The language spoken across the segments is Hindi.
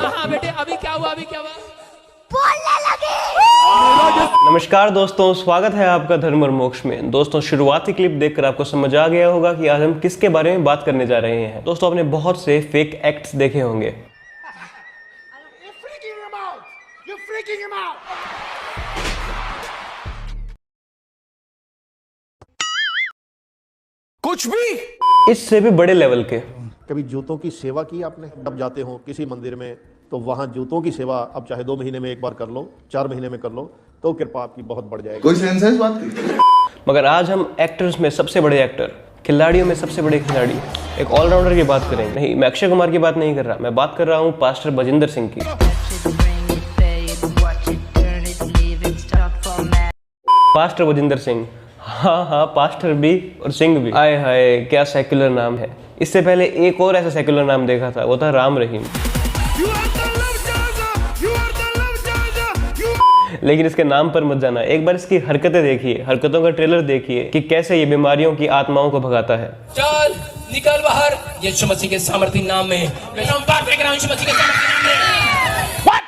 हाँ बेटे, अभी क्या हुआ? बोलने लगे। नमस्कार दोस्तों, स्वागत है आपका धर्म और मोक्ष में। दोस्तों, शुरुआती क्लिप देखकर आपको समझ आ गया होगा कि आज हम किसके बारे में बात करने जा रहे हैं। दोस्तों, आपने बहुत से फेक एक्ट्स देखे होंगे। कुछ भी इससे भी बड़े लेवल के। कभी जूतों की सेवा की आपने? अब जाते हो किसी मंदिर में तो वहां जूतों की सेवा अब चाहे 2 महीने में एक बार कर लो, 4 महीने में कर लो, तो कृपा आपकी बहुत बढ़ जाएगी। कोई सेंस है इस बात की? मगर आज हम एक्टर्स में सबसे बड़े एक्टर, खिलाड़ियों में सबसे बड़े खिलाड़ी, एक ऑलराउंडर की बात करेंगे। नहीं, मैं अक्षय कुमार की बात नहीं कर रहा, मैं बात कर रहा हूँ पास्टर बजिंदर सिंह की। पास्टर बजिंदर सिंह, हाँ, पास्टर भी और सिंह भी। आए हाय, क्या सेक्युलर नाम है। इससे पहले एक और ऐसा सेक्युलर नाम देखा था, वो था राम रहीम। लेकिन इसके नाम पर मत जाना, एक बार इसकी हरकतें देखिए, हरकतों का ट्रेलर देखिए कि कैसे ये बीमारियों की आत्माओं को भगाता है। चल निकल बाहर, यीशु मसीह के सामर्थी नाम में। यीशु मसीह के सामर्थी नाम में।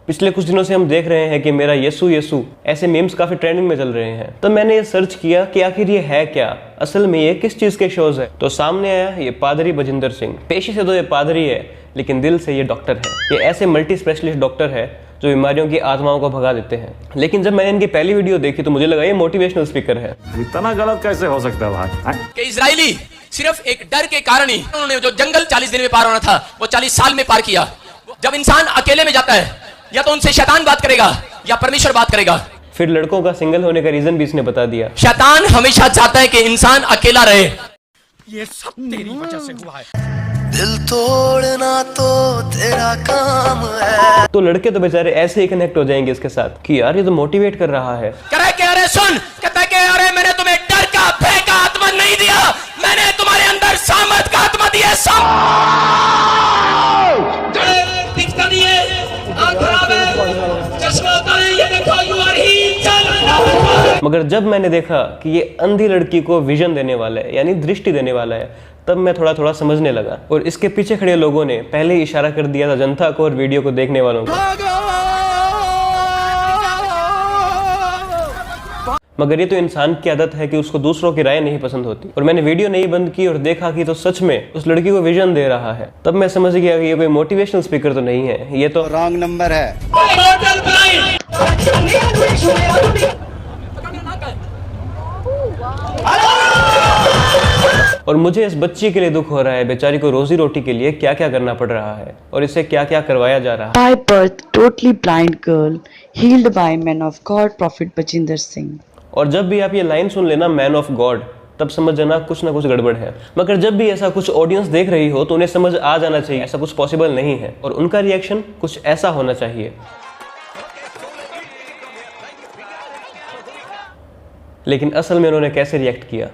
पिछले कुछ दिनों से हम देख रहे हैं कि मेरा यीशु यीशु ऐसे मीम्स काफी ट्रेंडिंग में चल रहे हैं। तो मैंने ये सर्च किया कि आखिर ये है क्या, असल में ये किस चीज के शोज है। तो सामने आया ये पादरी बजिंदर सिंह। पेशे से तो ये पादरी है, लेकिन दिल से ये डॉक्टर है। ये ऐसे मल्टी स्पेशलिस्ट डॉक्टर है जो बीमारियों की आत्माओं को भगा देते हैं। लेकिन जब मैंने इनकी पहली वीडियो देखी तो मुझे लगा ये मोटिवेशनल स्पीकर है। इतना गलत कैसे हो सकता है भाई? कि इजरायली सिर्फ एक डर के कारण ही उन्होंने जो जंगल 40 दिन में पार होना था वो 40 साल में पार किया। जब इंसान अकेले में जाता है, या तो उनसे शैतान बात करेगा या परमेश्वर बात करेगा। फिर लड़कों का सिंगल होने का रीजन भी इसने बता दिया। शैतान हमेशा चाहता है कि इंसान अकेला रहे। ये सब तेरी वजह से हुआ है। दिल तोड़ना तो तेरा काम है। तो लड़के तो बेचारे ऐसे ही कनेक्ट हो जाएंगे इसके साथ कि यार ये तो मोटिवेट कर रहा है। अरे सुन, कहता है अरे मैंने तुम्हें डर का, भय का आत्मा नहीं दिया, मैंने तुम्हारे अंदर सामर्थ का आत्मा दिया। दिखता नहीं है, चश्मा उतारे, ये देखो यू आर ही। मगर जब मैंने देखा कि ये अंधी लड़की को विजन देने वाला है, यानी दृष्टि देने वाला है, तब मैं थोड़ा थोड़ा समझने लगा। और इसके पीछे खड़े लोगों ने पहले ही इशारा कर दिया था जनता को और वीडियो को देखने वालों को। मगर ये तो इंसान की आदत है कि उसको दूसरों की राय नहीं पसंद होती। और मैंने वीडियो नहीं बंद की और देखा कि तो सच में उस लड़की को विजन दे रहा है। तब मैं समझ गया कि ये कोई मोटिवेशनल स्पीकर तो नहीं है, ये तो रॉन्ग नंबर है। और मुझे इस बच्ची के लिए दुख हो रहा है। बेचारी को रोजी रोटी के लिए क्या क्या करना पड़ रहा है और इसे क्या क्या करवाया जा रहा है। By birth, totally blind girl, healed by man of God, Prophet Bajinder Singh. और जब भी आप ये लाइन सुन लेना मैन ऑफ गॉड, तब समझ जाना कुछ ना कुछ गड़बड़ है। मगर जब भी ऐसा कुछ ऑडियंस देख रही हो तो उन्हें समझ आ जाना चाहिए ऐसा कुछ पॉसिबल नहीं है और उनका रिएक्शन कुछ ऐसा होना चाहिए। लेकिन असल में उन्होंने कैसे रिएक्ट किया?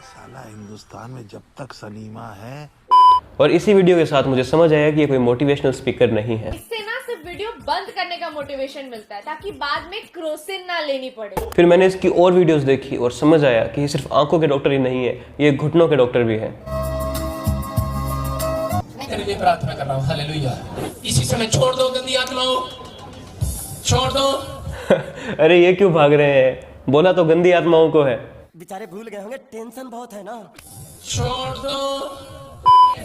साला हिंदुस्तान में जब तक सलीमा है। और इसी वीडियो के साथ मुझे समझ आया कि ये कोई मोटिवेशनल स्पीकर नहीं है। इससे ना सिर्फ वीडियो बंद करने का मोटिवेशन मिलता है ताकि बाद में क्रोसिन ना लेनी पड़े। फिर मैंने इसकी और वीडियोस देखी और समझ आया कि ये सिर्फ आंखों के डॉक्टर ही नहीं है, ये घुटनों के डॉक्टर भी है। तेरे लिए प्रार्थना कर रहा हूँ, हालेलुया। इसी समय छोड़ दो गंदी आत्माओं, छोड़ दो। अरे ये क्यों भाग रहे हैं? बोला तो गंदी आत्माओं को है। बेचारे भूल गए होंगे, टेंशन बहुत है ना। छोड़ दो,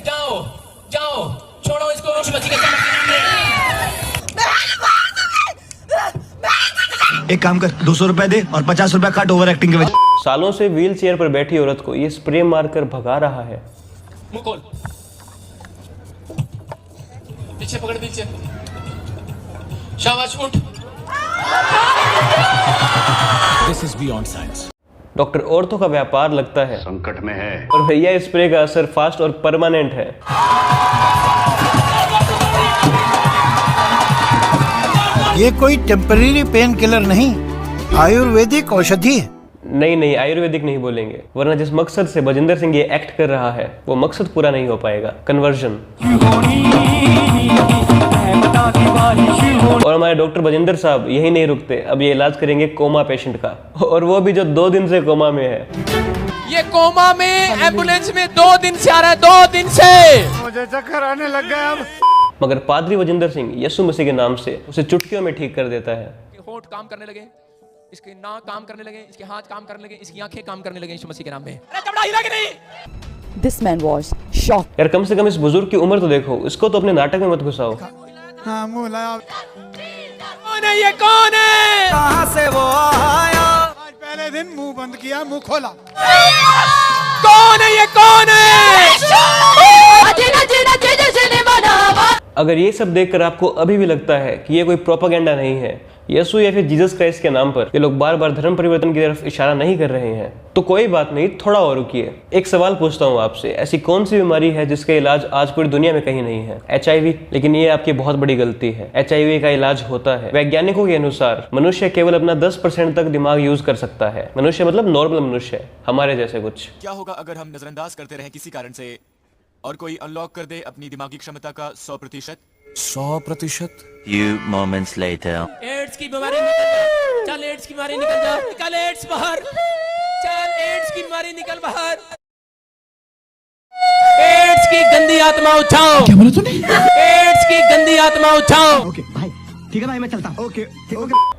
जाओ जाओ, छोड़ो इसको। यीशु मसीह के नाम में। एक काम कर, 200 रुपए दे और 50 रुपए काट ओवर एक्टिंग के वजह। सालों से व्हील चेयर पर बैठी औरत को ये स्प्रे मारकर भगा रहा है। मुंह खोल, पीछे पकड़, पीछे। शाबाश, उठ। This is beyond science. Doctor औरतों का व्यापार लगता है संकट में है। और भैया इस स्प्रे का असर फास्ट और परमानेंट है। ये कोई टेम्परेरी पेन किलर नहीं, आयुर्वेदिक औषधि है। नहीं, आयुर्वेदिक नहीं बोलेंगे, वरना जिस मकसद से बजिंदर सिंह ये एक्ट कर रहा है वो मकसद पूरा नहीं हो पाएगा। कन्वर्जन। और हमारे डॉक्टर बजिंदर साहब यही नहीं रुकते, अब ये इलाज करेंगे कोमा पेशेंट का, और वो भी जो 2 दिन से कोमा में है। ये कोमा में एम्बुलेंस में 2 दिन से आ रहा है, 2 दिन से। मुझे चक्कर आने लग गया अब। मगर पादरी बजिंदर सिंह यीशु मसीह के नाम से उसे चुटकियों में ठीक कर देता है। होंठ काम करने लगे, इसके नाक काम करने लगे, इसके हाथ काम करने लगे, इसकी आंखें काम करने लगे यीशु मसीह के नाम में। अरे चमड़ा हिला कि नहीं? This man was shocked. यार कम से कम इस बुजुर्ग की उम्र तो देखो, इसको तो अपने नाटक में मत घुसाओ। हाँ मुँह लाया। कौन है ये, कौन है? कहाँ से वो आया? आज पहले दिन मुंह बंद किया, मुंह खोला। कौन है ये, कौन है? अगर ये सब देखकर आपको अभी भी लगता है कि ये कोई प्रोपागेंडा नहीं है, यीशु या फिर जीसस क्राइस्ट के नाम पर ये लोग बार बार धर्म परिवर्तन की तरफ इशारा नहीं कर रहे हैं, तो कोई बात नहीं, थोड़ा और रुकिए। एक सवाल पूछता हूँ आपसे, ऐसी कौन सी बीमारी है जिसका इलाज आज पूरी दुनिया में कहीं नहीं है? HIV। लेकिन ये आपकी बहुत बड़ी गलती है। HIV का इलाज होता है। वैज्ञानिकों के अनुसार मनुष्य केवल अपना 10% तक दिमाग यूज कर सकता है। मनुष्य मतलब नॉर्मल मनुष्य, हमारे जैसे कुछ। क्या होगा अगर हम नजरअंदाज करते रहें किसी कारण से और कोई अनलॉक कर दे अपनी दिमागी क्षमता का 100%? 100%? Few moments later. एड्स की बीमारी निकल जा, चल एड्स की बीमारी निकल जा, निकल एड्स बाहर, चल एड्स की बीमारी निकल बाहर। एड्स की गंदी आत्मा उठाओ। क्या बोला तूने? एड्स की गंदी आत्मा उठाओ। ओके भाई, ठीक है भाई, मैं चलता हूँ। ओके।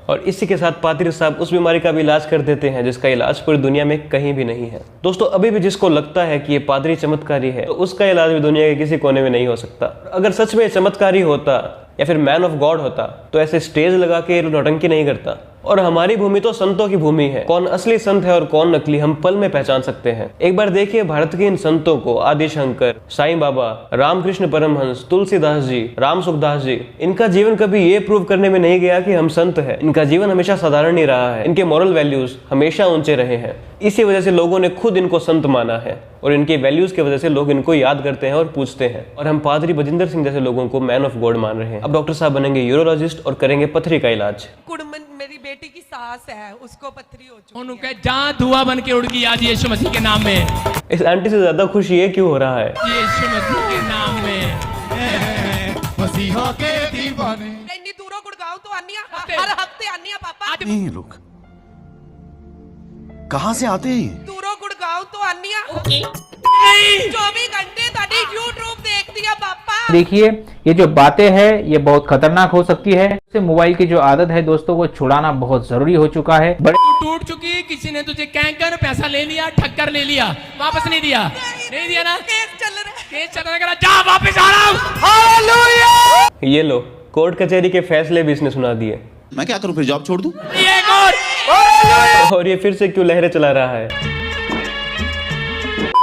और इसी के साथ पादरी साहब उस बीमारी का भी इलाज कर देते हैं जिसका इलाज पूरी दुनिया में कहीं भी नहीं है। दोस्तों, अभी भी जिसको लगता है कि ये पादरी चमत्कारी है, तो उसका इलाज भी दुनिया के किसी कोने में नहीं हो सकता। अगर सच में चमत्कारी होता या फिर मैन ऑफ गॉड होता, तो ऐसे स्टेज लगा के नौटंकी नहीं करता। और हमारी भूमि तो संतों की भूमि है, कौन असली संत है और कौन नकली हम पल में पहचान सकते हैं। एक बार देखिए भारत के इन संतों को, आदि शंकर, साईं बाबा, रामकृष्ण परमहंस, तुलसीदास जी, राम सुखदास जी। इनका जीवन कभी ये प्रूव करने में नहीं गया कि हम संत हैं। इनका जीवन हमेशा साधारण ही रहा है। इनके मॉरल वैल्यूज हमेशा ऊंचे रहे हैं। इसी वजह से लोगों ने खुद इनको संत माना है, और इनके वैल्यूज की वजह से लोग इनको याद करते हैं और पूछते हैं। और हम पादरी बजिंदर सिंह जैसे लोगों को मैन ऑफ गॉड मान रहे हैं। अब डॉक्टर साहब बनेंगे यूरोलॉजिस्ट और करेंगे पथरी का इलाज। कुड़मन मेरी बेटी की सास है, उसको पथरी हो चुकी है। उनके जहाँ धुआं बन के उड़ गई आज यीशु मसीह के नाम में। इस आंटी से ज्यादा खुश ये क्यों हो रहा है? यीशु मसीह के नाम में। मसीहा के दीवाने। इतनी दूरों गुड़गांव तो आनिया, हर हफ्ते आनिया पापा। नहीं लोग कहाँ से आते हैं? दूरों गुड़गांव तो आनिया। 24 घंटे ताड़ी यूट्यूब देख दिया पापा। देखिए, ये जो बातें हैं ये बहुत खतरनाक हो सकती है। इससे मोबाइल की जो आदत है दोस्तों को छुड़ाना बहुत जरूरी हो चुका है। तू टूट चुकी, किसी ने तुझे कैंकर पैसा ले लिया, ठक्कर ले लिया, वापस नहीं दिया, नहीं दिया ना? केस चल रहा है, केस चल रहा है, जा वापस आ रहा हूँ। हालेलुया। ये लो, कोर्ट कचहरी के फैसले भी इसने सुना दिए। मैं क्या करूं, फिर जॉब छोड़ दूं? और ये फिर से क्यों लहरें चला रहा है?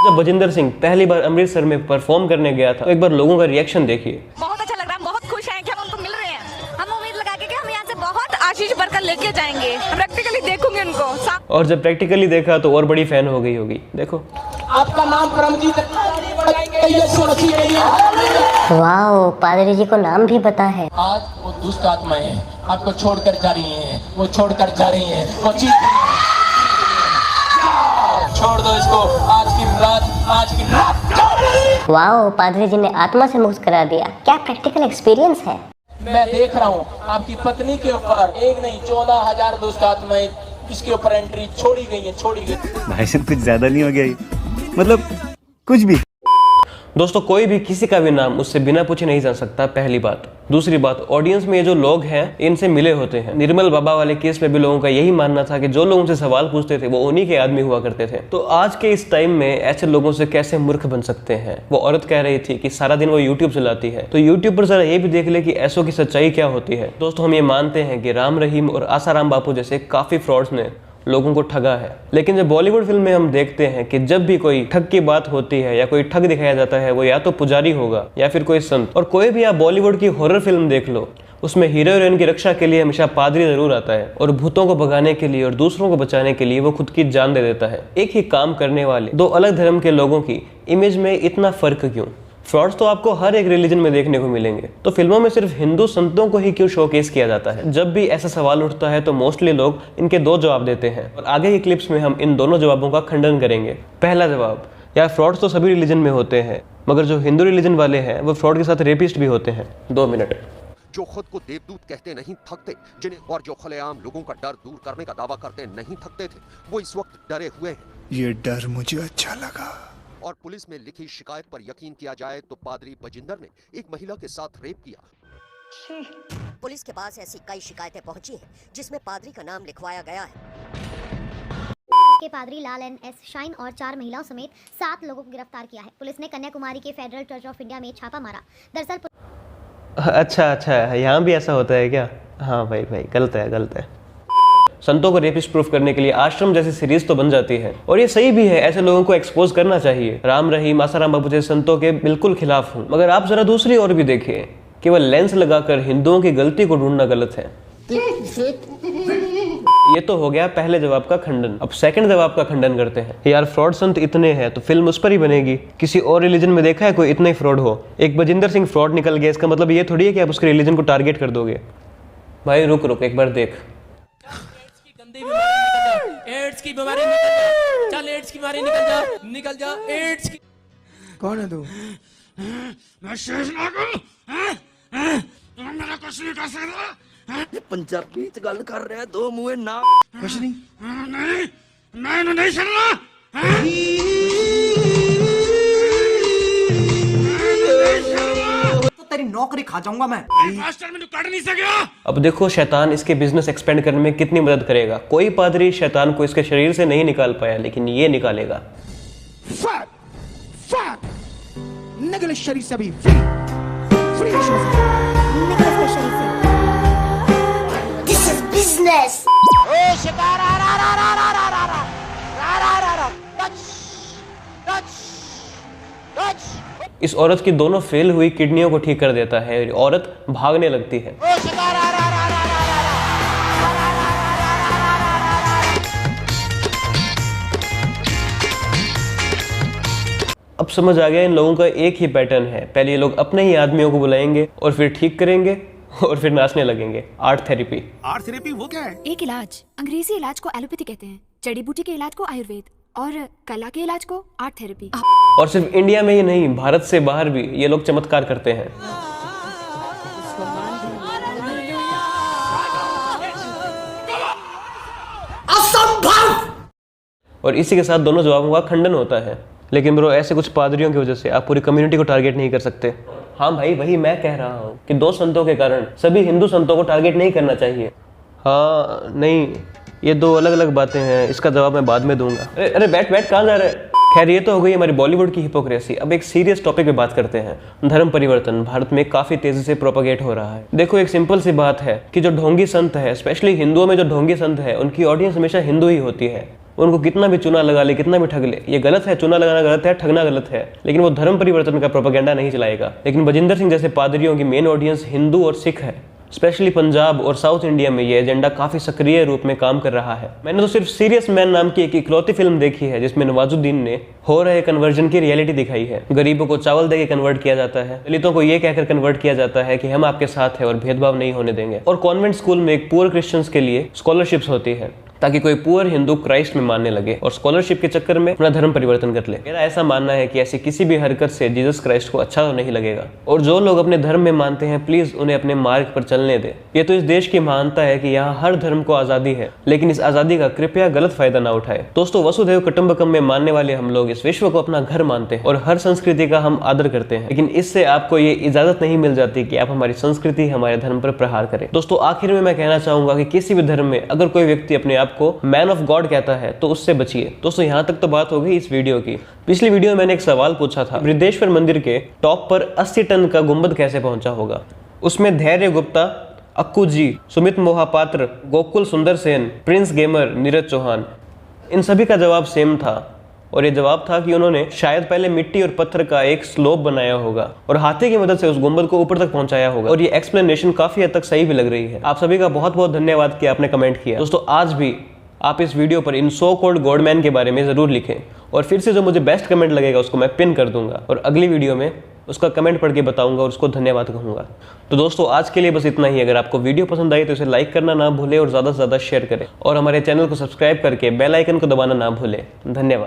जब बजिंदर सिंह पहली बार अमृतसर में परफॉर्म करने गया था, तो एक बार लोगों का रिएक्शन देखिए। बहुत अच्छा लग रहा है, बहुत खुश हैं कि हम उनको मिल रहे हैं। हम उम्मीद लगा के कि हम यहाँ से बहुत आशीष भरकर लेके जाएंगे। प्रैक्टिकली देखूंगे उनको। और जब प्रैक्टिकली देखा तो और बड़ी फैन हो गई होगी। देखो, आपका नाम परमजीत। वाह, पादरी जी को नाम भी पता है। आज वो दुष्ट आत्माएं आपको छोड़कर जा रही हैं, वो छोड़कर जा रही हैं, वो चीज छोड़ दो इसको आज की रात। वाह, पादरी जी ने आत्मा से मुक्त करा दिया। क्या प्रैक्टिकल एक्सपीरियंस है। मैं देख रहा हूँ आपकी पत्नी के ऊपर एक नहीं 14,000 दुष्ट आत्माएं इसके ऊपर एंट्री छोड़ी गई है, छोड़ी गई। भाई साहब कुछ ज्यादा नहीं हो गया ये? मतलब कुछ भी। दोस्तों, कोई भी किसी का भी नाम उससे बिना पूछे नहीं जा सकता, पहली बात। दूसरी बात, ऑडियंस में ये जो लोग हैं इनसे मिले होते हैं। निर्मल बाबा वाले केस में भी लोगों का यही मानना था कि जो लोग उनसे सवाल पूछते थे वो उन्हीं के आदमी हुआ करते थे। तो आज के इस टाइम में ऐसे लोगों से कैसे मूर्ख बन सकते हैं? वो औरत कह रही थी कि सारा दिन वो यूट्यूब चलाती है, तो यूट्यूब पर जरा ये भी देख ले कि ऐसों की सच्चाई क्या होती है। दोस्तों, हम ये मानते हैं कि राम रहीम और आसाराम बापू जैसे काफी फ्रॉड्स ने लोगों को ठगा है। लेकिन जब बॉलीवुड फिल्म में हम देखते हैं कि जब भी कोई ठग की बात होती है या कोई ठग दिखाया जाता है, वो या तो पुजारी होगा या फिर कोई संत। और कोई भी आप बॉलीवुड की हॉरर फिल्म देख लो, उसमें हीरो हीरोइन की रक्षा के लिए हमेशा पादरी जरूर आता है, और भूतों को भगाने के लिए और दूसरों को बचाने के लिए वो खुद की जान दे देता है। एक ही काम करने वाले दो अलग धर्म के लोगों की इमेज में इतना फर्क क्यों? फ्रॉड्स तो आपको हर एक रिलीजन में देखने को मिलेंगे, तो फिल्मों में सिर्फ हिंदू संतों को ही क्यों शोकेस किया जाता है? जब भी ऐसा सवाल उठता है तो मोस्टली लोग इनके दो जवाब देते हैं, और आगे की क्लिप्स में हम इन दोनों जवाबों का खंडन करेंगे। पहला जवाब, यार फ्रॉड्स तो सभी रिलीजन में होते हैं, मगर जो हिंदू रिलीजन वाले हैं वो फ्रॉड के साथ रेपिस्ट भी होते हैं। 2 मिनट। जो खुद को देवदूत कहते नहीं थकते, जिन्हें और जो खुलेआम लोगों का डर दूर करने का दावा करते नहीं थकते थे, वो इस वक्त डरे हुए हैं। ये डर मुझे अच्छा लगा। और पुलिस में लिखी शिकायत पर यकीन किया जाए तो पादरी बजिंदर ने एक महिला के साथ रेप किया। पुलिस के पास ऐसी कई शिकायतें पहुंची हैं जिसमें पादरी का नाम लिखवाया गया है। के पादरी लाल एन एस शाइन और 4 महिलाओं समेत 7 लोगों को गिरफ्तार किया है। पुलिस ने कन्याकुमारी के फेडरल चर्च ऑफ इंडिया में छापा मारा। दरअसल अच्छा यहाँ भी ऐसा होता है क्या? हाँ भाई गलत है। संतों को रेपिस्ट प्रूफ करने के लिए आश्रम जैसी सीरीज तो बन जाती है, और ये सही भी है, ऐसे लोगों को एक्सपोज करना चाहिए। राम रहीम आसाराम बाबू जैसे संतों के बिल्कुल खिलाफ हूँ, मगर आप जरा दूसरी ओर भी देखिए। केवल लेंस लगाकर हिंदुओं की गलती को ढूंढना गलत है। ये तो हो गया पहले जवाब का खंडन। अब सेकंड जवाब का खंडन करते हैं। यार फ्रॉड संत इतने हैं तो फिल्म उस पर ही बनेगी। किसी और रिलीजन में देखा है कोई इतना ही फ्रॉड हो? एक बजिंदर सिंह फ्रॉड निकल गया, इसका मतलब ये थोड़ी है कि आप उसके रिलीजन को टारगेट कर दोगे। भाई रुक एक बार देख। एड्स की बीमारी निकल जा, चल एड्स की बीमारी निकल जा एड्स की। कौन है तू? मैं शेषनाग हूं। तुम मेरा कुछ नहीं कर सकता। पंजाबी च गल कर रहा है, दो मुंह ना कुछ नहीं। नहीं, मैं नहीं सुनना। तो तेरी नौकरी खा जाऊंगा मैं। मास्टर में काट नहीं सकेगा। अब देखो शैतान इसके बिजनेस एक्सपेंड करने में कितनी मदद करेगा। कोई पादरी शैतान को इसके शरीर से नहीं निकाल पाया, लेकिन ये निकालेगा। निकले शरीर से भी फ्री दिस इज बिजनेस। इस औरत की दोनों फेल हुई किडनियों को ठीक कर देता है और औरत भागने लगती है। अब समझ आ गया इन लोगों का एक ही पैटर्न है। पहले ये लोग अपने ही आदमियों को बुलाएंगे और फिर ठीक करेंगे और फिर नाचने लगेंगे। आर्ट थेरेपी वो क्या है? एक इलाज, अंग्रेजी इलाज को एलोपैथी कहते हैं, जड़ी बूटी के इलाज को आयुर्वेद और कला के इलाज को आर्ट थेरेपी। और सिर्फ इंडिया में ही नहीं, भारत से बाहर भी ये लोग चमत्कार करते हैं। असंभव। और इसी के साथ दोनों जवाबों का खंडन होता है। लेकिन ब्रो ऐसे कुछ पादरियों की वजह से आप पूरी कम्युनिटी को टारगेट नहीं कर सकते। हाँ भाई वही मैं कह रहा हूँ कि 2 संतों के कारण सभी हिंदू संतों को टारगेट नहीं करना चाहिए। हाँ नहीं, ये 2 अलग अलग बातें हैं, इसका जवाब मैं बाद में दूंगा। अरे बैठ कहाँ जा रहे हैं? खैर ये तो हो गई हमारी बॉलीवुड की हिपोक्रेसी। अब एक सीरियस टॉपिक पे बात करते हैं। धर्म परिवर्तन भारत में काफी तेजी से प्रोपगेट हो रहा है। देखो एक सिंपल सी बात है कि जो ढोंगी संत है, स्पेशली हिंदुओं में जो ढोंगी संत है, उनकी ऑडियंस हमेशा हिंदू ही होती है। उनको कितना भी चुना लगा ले, कितना भी ठग ले, ये गलत है। चुना लगाना गलत है, ठगना गलत है, लेकिन वो धर्म परिवर्तन का प्रोपेगेंडा नहीं चलाएगा। लेकिन बजिंदर सिंह जैसे पादरियों की मेन ऑडियंस हिंदू और सिख है। स्पेशली पंजाब और साउथ इंडिया में ये एजेंडा काफी सक्रिय रूप में काम कर रहा है। मैंने तो सिर्फ सीरियस मैन नाम की एक इकलौती फिल्म देखी है जिसमें नवाजुद्दीन ने हो रहे कन्वर्जन की रियलिटी दिखाई है। गरीबों को चावल देके कन्वर्ट किया जाता है, दलितों को ये कहकर कन्वर्ट किया जाता है कि हम आपके साथ हैं और भेदभाव नहीं होने देंगे। और कॉन्वेंट स्कूल में एक पुअर क्रिश्चियंस के लिए स्कॉलरशिप्स होती है ताकि कोई पुअर हिंदू क्राइस्ट में मानने लगे और स्कॉलरशिप के चक्कर में अपना धर्म परिवर्तन कर ले। मेरा ऐसा मानना है कि ऐसी किसी भी हरकत से जीसस क्राइस्ट को अच्छा तो नहीं लगेगा। और जो लोग अपने धर्म में मानते हैं प्लीज उन्हें अपने मार्ग पर चलने दे। ये तो इस देश की महानता है कि यहाँ हर धर्म को आजादी है, लेकिन इस आजादी का कृपया गलत फायदा ना उठाए। दोस्तों वसुधैव कुटुंबकम में मानने वाले हम लोग इस विश्व को अपना घर मानते हैं और हर संस्कृति का हम आदर करते हैं, लेकिन इससे आपको ये इजाजत नहीं मिल जाती कि आप हमारी संस्कृति हमारे धर्म पर प्रहार करें। दोस्तों आखिर में मैं कहना चाहूंगा कि किसी भी धर्म में अगर कोई व्यक्ति अपने आप को मैन ऑफ गॉड कहता है तो उससे बचिए। दोस्तों यहाँ तक तो बात हो गई इस वीडियो की। पिछली वीडियो में मैंने एक सवाल पूछा था, बृहदेश्वर मंदिर के टॉप पर 80 टन का गुंबद कैसे पहुंचा होगा। उसमें धैर्य गुप्ता, अक्कू जी, सुमित मोहापात्र, गोकुल सुंदर सेन, प्रिंस गेमर, नीरज चौहान, इन सभी का जवाब सेम था। और ये जवाब था कि उन्होंने शायद पहले मिट्टी और पत्थर का एक स्लोप बनाया होगा और हाथी की मदद से उस गुंबद को ऊपर तक पहुंचाया होगा। और ये एक्सप्लेनेशन काफी हद तक सही भी लग रही है। आप सभी का बहुत बहुत धन्यवाद कि आपने कमेंट किया। दोस्तों आज भी आप इस वीडियो पर इन सो कॉल्ड गॉडमैन के बारे में जरूर लिखें और फिर से जो मुझे बेस्ट कमेंट लगेगा उसको मैं पिन कर दूंगा और अगली वीडियो में उसका कमेंट पढ़ के बताऊंगा और उसको धन्यवाद कहूंगा। तो दोस्तों आज के लिए बस इतना ही। अगर आपको वीडियो पसंद आई तो इसे लाइक करना ना भूले और ज्यादा से ज्यादा शेयर करें और हमारे चैनल को सब्सक्राइब करके बेल आइकन को दबाना ना भूले। धन्यवाद।